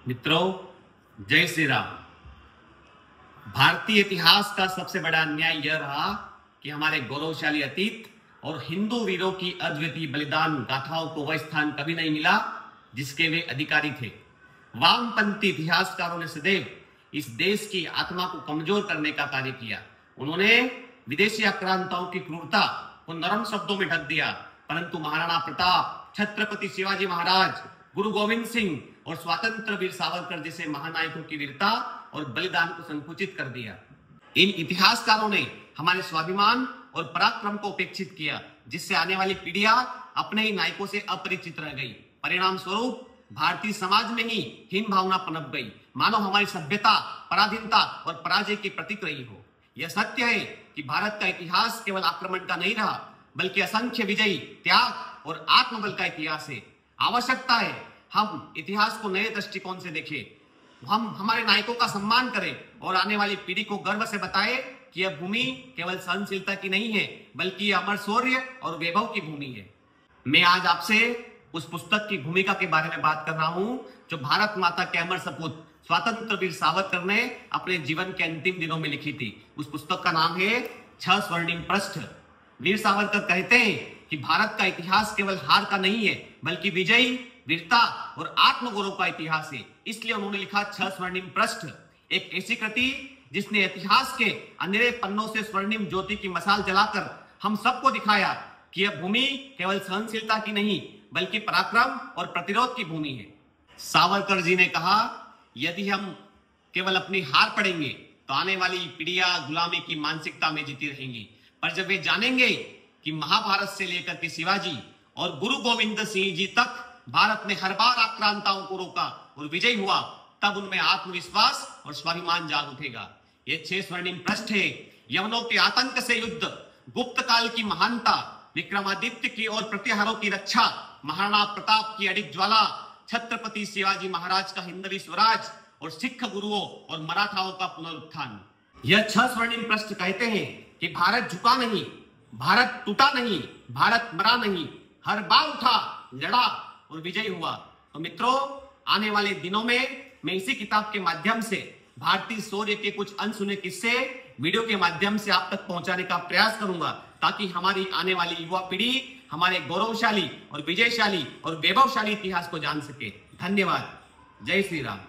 मित्रों, जय श्री राम। भारतीय इतिहास का सबसे बड़ा अन्याय यह रहा कि हमारे गौरवशाली अतीत और हिंदू वीरों की अद्वितीय बलिदान गाथाओं को वह स्थान कभी नहीं मिला जिसके वे अधिकारी थे। वामपंथी इतिहासकारों ने सदैव इस देश की आत्मा को कमजोर करने का कार्य किया। उन्होंने विदेशी आक्रांताओं की क्रूरता को नरम शब्दों में ढक दिया, परंतु महाराणा प्रताप, छत्रपति शिवाजी महाराज, गुरु गोविंद सिंह और स्वतंत्र वीर सावरकर जैसे महानायकों की वीरता और बलिदान को संकुचित कर दिया। इन इतिहासकारों ने हमारे स्वाभिमान और पराक्रम को उपेक्षित किया, जिससे आने वाली पीढ़ियां अपने ही नायकों से अपरिचित रह गई। परिणाम स्वरूप भारतीय समाज में ही हीन भावना पनप गई, मानो हमारी सभ्यता पराधीनता और पराजय की प्रतीक रही हो। यह सत्य है कि भारत का इतिहास केवल आक्रमण का नहीं रहा, बल्कि असंख्य विजयी, त्याग और आत्मबल का इतिहास है। आवश्यकता है हम इतिहास को नए दृष्टिकोण से देखें, हम हमारे नायकों का सम्मान करें और आने वाली पीढ़ी को गर्व से बताएं कि यह भूमि केवल सहनशीलता की नहीं है, बल्कि अमर शौर्य और वैभव की भूमि है। मैं आज आपसे उस पुस्तक की भूमिका के बारे में बात कर रहा हूं जो भारत माता के अमर सपूत स्वतंत्र वीर सावरकर ने अपने जीवन के अंतिम दिनों में लिखी थी। उस पुस्तक का नाम है 6 स्वर्णिम पृष्ठ। वीर सावरकर कहते हैं कि भारत का इतिहास केवल हार का नहीं है, बल्कि विजयी, वीरता और आत्मगौरव का इतिहास है। इसलिए उन्होंने लिखा 6 स्वर्णिम पृष्ठ, एक ऐसी कृति जिसने इतिहास के अंधेरे पन्नों से स्वर्णिम ज्योति की मशाल जलाकर हम सबको दिखाया कि यह भूमि केवल सहनशीलता की नहीं, बल्कि पराक्रम और प्रतिरोध की भूमि है। सावरकर जी ने कहा, यदि हम केवल अपनी हार पड़ेंगे तो आने वाली पीढ़ियां गुलामी की मानसिकता में जीती रहेंगी, पर जब वे जानेंगे कि महाभारत से लेकर के शिवाजी और गुरु गोविंद सिंह जी तक भारत ने हर बार आक्रांताओं को रोका और विजय हुआ, तब उनमें आत्मविश्वास और स्वाभिमान जाग उठेगा। ये 6 स्वर्णिम पृष्ठ है। यवनों के आतंक से युद्ध, गुप्त काल की महानता, विक्रमादित्य की और प्रतिहारों की रक्षा, महाराणा प्रताप की अडिग ज्वाला, छत्रपति शिवाजी महाराज का हिंदवी स्वराज और सिख गुरुओं और मराठाओं का पुनरुत्थान। यह 6 स्वर्णिम पृष्ठ कहते हैं कि भारत झुका नहीं, भारत टूटा नहीं, भारत मरा नहीं, हर बार उठा, लड़ा और विजय हुआ। तो मित्रों, आने वाले दिनों में मैं इसी किताब के माध्यम से भारतीय शौर्य के कुछ अनसुने किस्से वीडियो के माध्यम से आप तक पहुंचाने का प्रयास करूंगा, ताकि हमारी आने वाली युवा पीढ़ी हमारे गौरवशाली और विजयशाली और वैभवशाली इतिहास को जान सके। धन्यवाद। जय श्री राम।